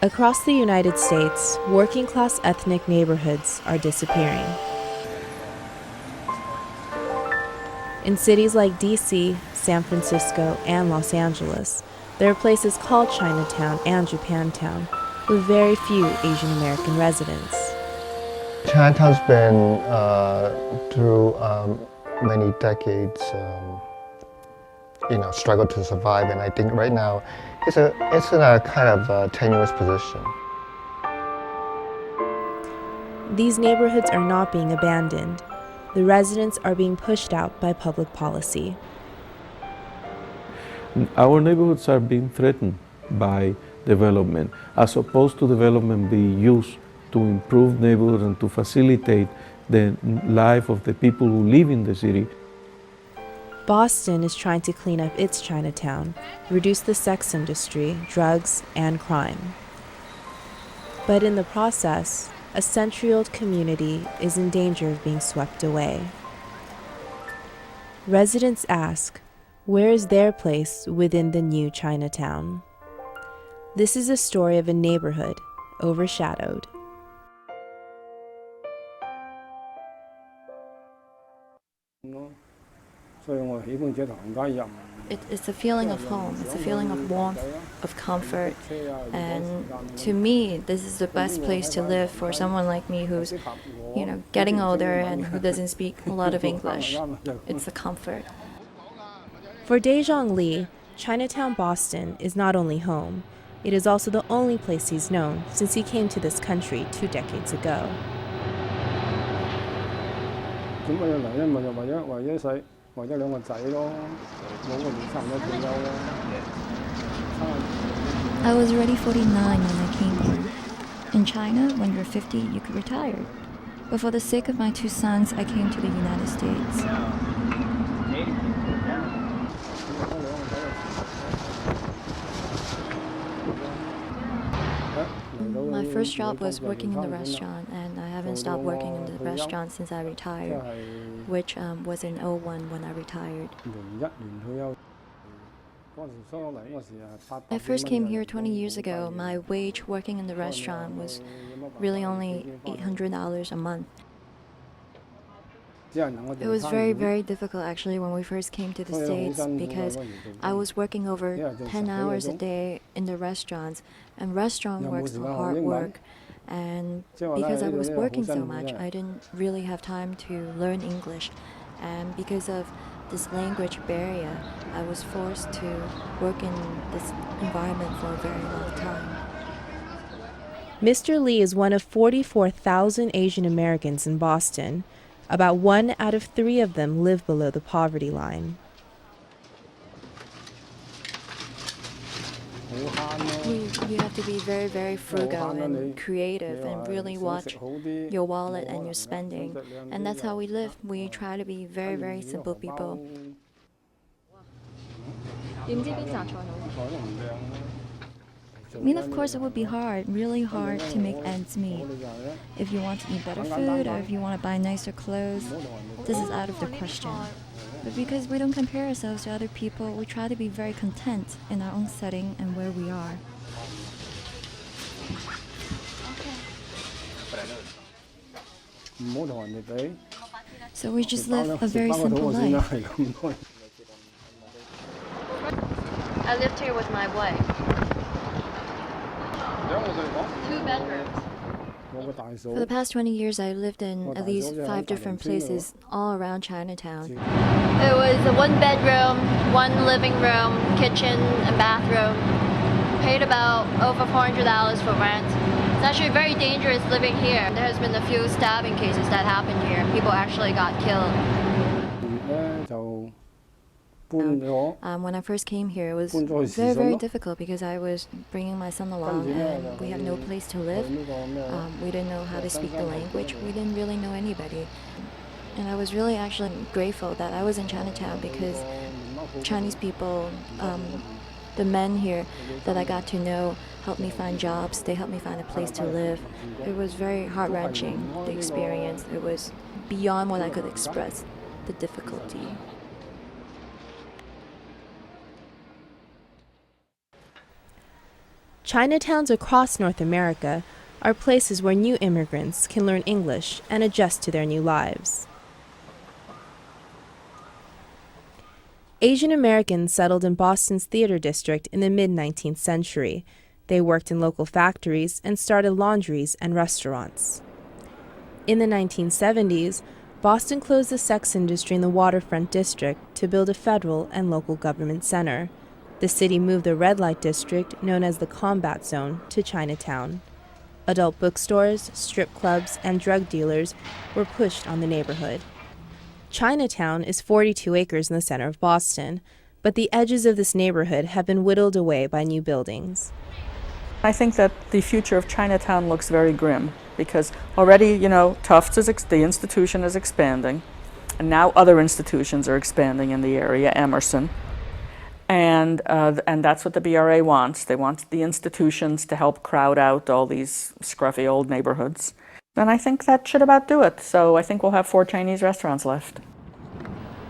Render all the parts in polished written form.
Across the United States, working-class ethnic neighborhoods are disappearing. In cities like D.C., San Francisco, and Los Angeles, there are places called Chinatown and Japantown, with very few Asian American residents. Chinatown's been through many decades, struggle to survive, and I think right now it's in a kind of tenuous position. These neighborhoods are not being abandoned. The residents are being pushed out by public policy. Our neighborhoods are being threatened by development, as opposed to development being used to improve neighborhoods and to facilitate the life of the people who live in the city. Boston is trying to clean up its Chinatown, reduce the sex industry, drugs, and crime. But in the process, a century-old community is in danger of being swept away. Residents ask, where is their place within the new Chinatown? This is a story of a neighborhood overshadowed. It's a feeling of home, it's a feeling of warmth, of comfort, and to me, this is the best place to live for someone like me who's, getting older and who doesn't speak a lot of English. It's a comfort. For Daejong Lee, Chinatown, Boston is not only home, it is also the only place he's known since he came to this country 2 decades ago. I was already 49 when I came here. In China, when you're 50, you could retire. But for the sake of my 2 sons, I came to the United States. My first job was working in the restaurant, and I haven't stopped working in the restaurant since I retired, which was in '01 when I retired. I first came here 20 years ago. My wage working in the restaurant was really only $800 a month. It was very, very difficult actually when we first came to the States because I was working over 10 hours a day in the restaurants, and restaurant works are hard work. And because I was working so much, I didn't really have time to learn English. And because of this language barrier, I was forced to work in this environment for a very long time. Mr. Lee is one of 44,000 Asian Americans in Boston. About 1 out of 3 of them live below the poverty line. You have to be very, very frugal and creative and really watch your wallet and your spending. And that's how we live. We try to be very, very simple people. I mean, of course, it would be hard, really hard to make ends meet. If you want to eat better food or if you want to buy nicer clothes, this is out of the question. But because we don't compare ourselves to other people, we try to be very content in our own setting and where we are. So we just live a very simple life. I lived here with my wife. 2 bedrooms. For the past 20 years, I lived in at least 5 different places all around Chinatown. It was a 1 bedroom, 1 living room, kitchen, and bathroom. Paid about over $400 for rent. It's actually very dangerous living here. There has been a few stabbing cases that happened here. People actually got killed. When I first came here, it was very, very difficult because I was bringing my son along and we had no place to live. We didn't know how to speak the language. We didn't really know anybody. And I was really actually grateful that I was in Chinatown because Chinese people, the men here that I got to know, helped me find jobs. They helped me find a place to live. It was very heart-wrenching, the experience. It was beyond what I could express, the difficulty. Chinatowns across North America are places where new immigrants can learn English and adjust to their new lives. Asian Americans settled in Boston's theater district in the mid-19th century. They worked in local factories and started laundries and restaurants. In the 1970s, Boston closed the sex industry in the waterfront district to build a federal and local government center. The city moved the red light district, known as the Combat Zone, to Chinatown. Adult bookstores, strip clubs, and drug dealers were pushed on the neighborhood. Chinatown is 42 acres in the center of Boston, but the edges of this neighborhood have been whittled away by new buildings. I think that the future of Chinatown looks very grim because already, Tufts the institution is expanding, and now other institutions are expanding in the area, Emerson. And that's what the BRA wants. They want the institutions to help crowd out all these scruffy old neighborhoods. And I think that should about do it. So I think we'll have 4 Chinese restaurants left.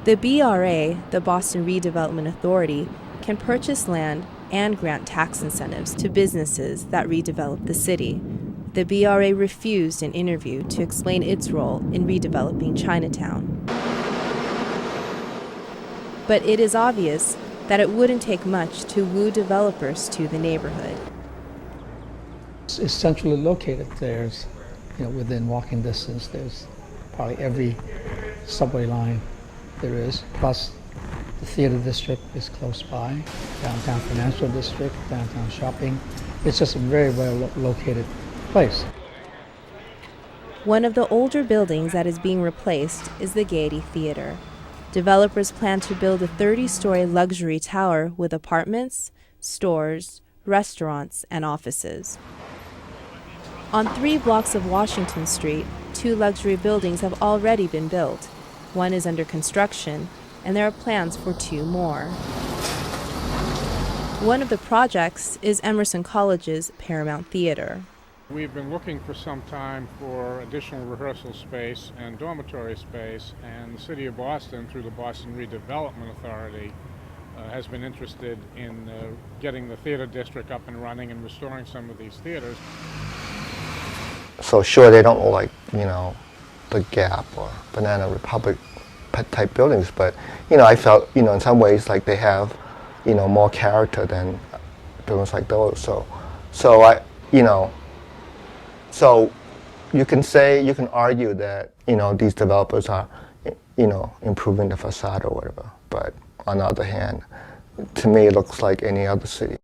The BRA, the Boston Redevelopment Authority, can purchase land and grant tax incentives to businesses that redevelop the city. The BRA refused an interview to explain its role in redeveloping Chinatown. But it is obvious that it wouldn't take much to woo developers to the neighborhood. It's centrally located. There's, within walking distance, there's probably every subway line there is, plus the theater district is close by, downtown financial district, downtown shopping. It's just a very well located place. One of the older buildings that is being replaced is the Gaiety Theater. Developers plan to build a 30-story luxury tower with apartments, stores, restaurants, and offices. On 3 blocks of Washington Street, 2 luxury buildings have already been built. One is under construction, and there are plans for 2 more. One of the projects is Emerson College's Paramount Theater. We've been looking for some time for additional rehearsal space and dormitory space, and the City of Boston, through the Boston Redevelopment Authority, has been interested in getting the theater district up and running and restoring some of these theaters. So sure, they don't look like, the Gap or Banana Republic type buildings, but, I felt, in some ways like they have, more character than buildings like those. So you can argue that, these developers are, improving the facade or whatever, but on the other hand, to me it looks like any other city.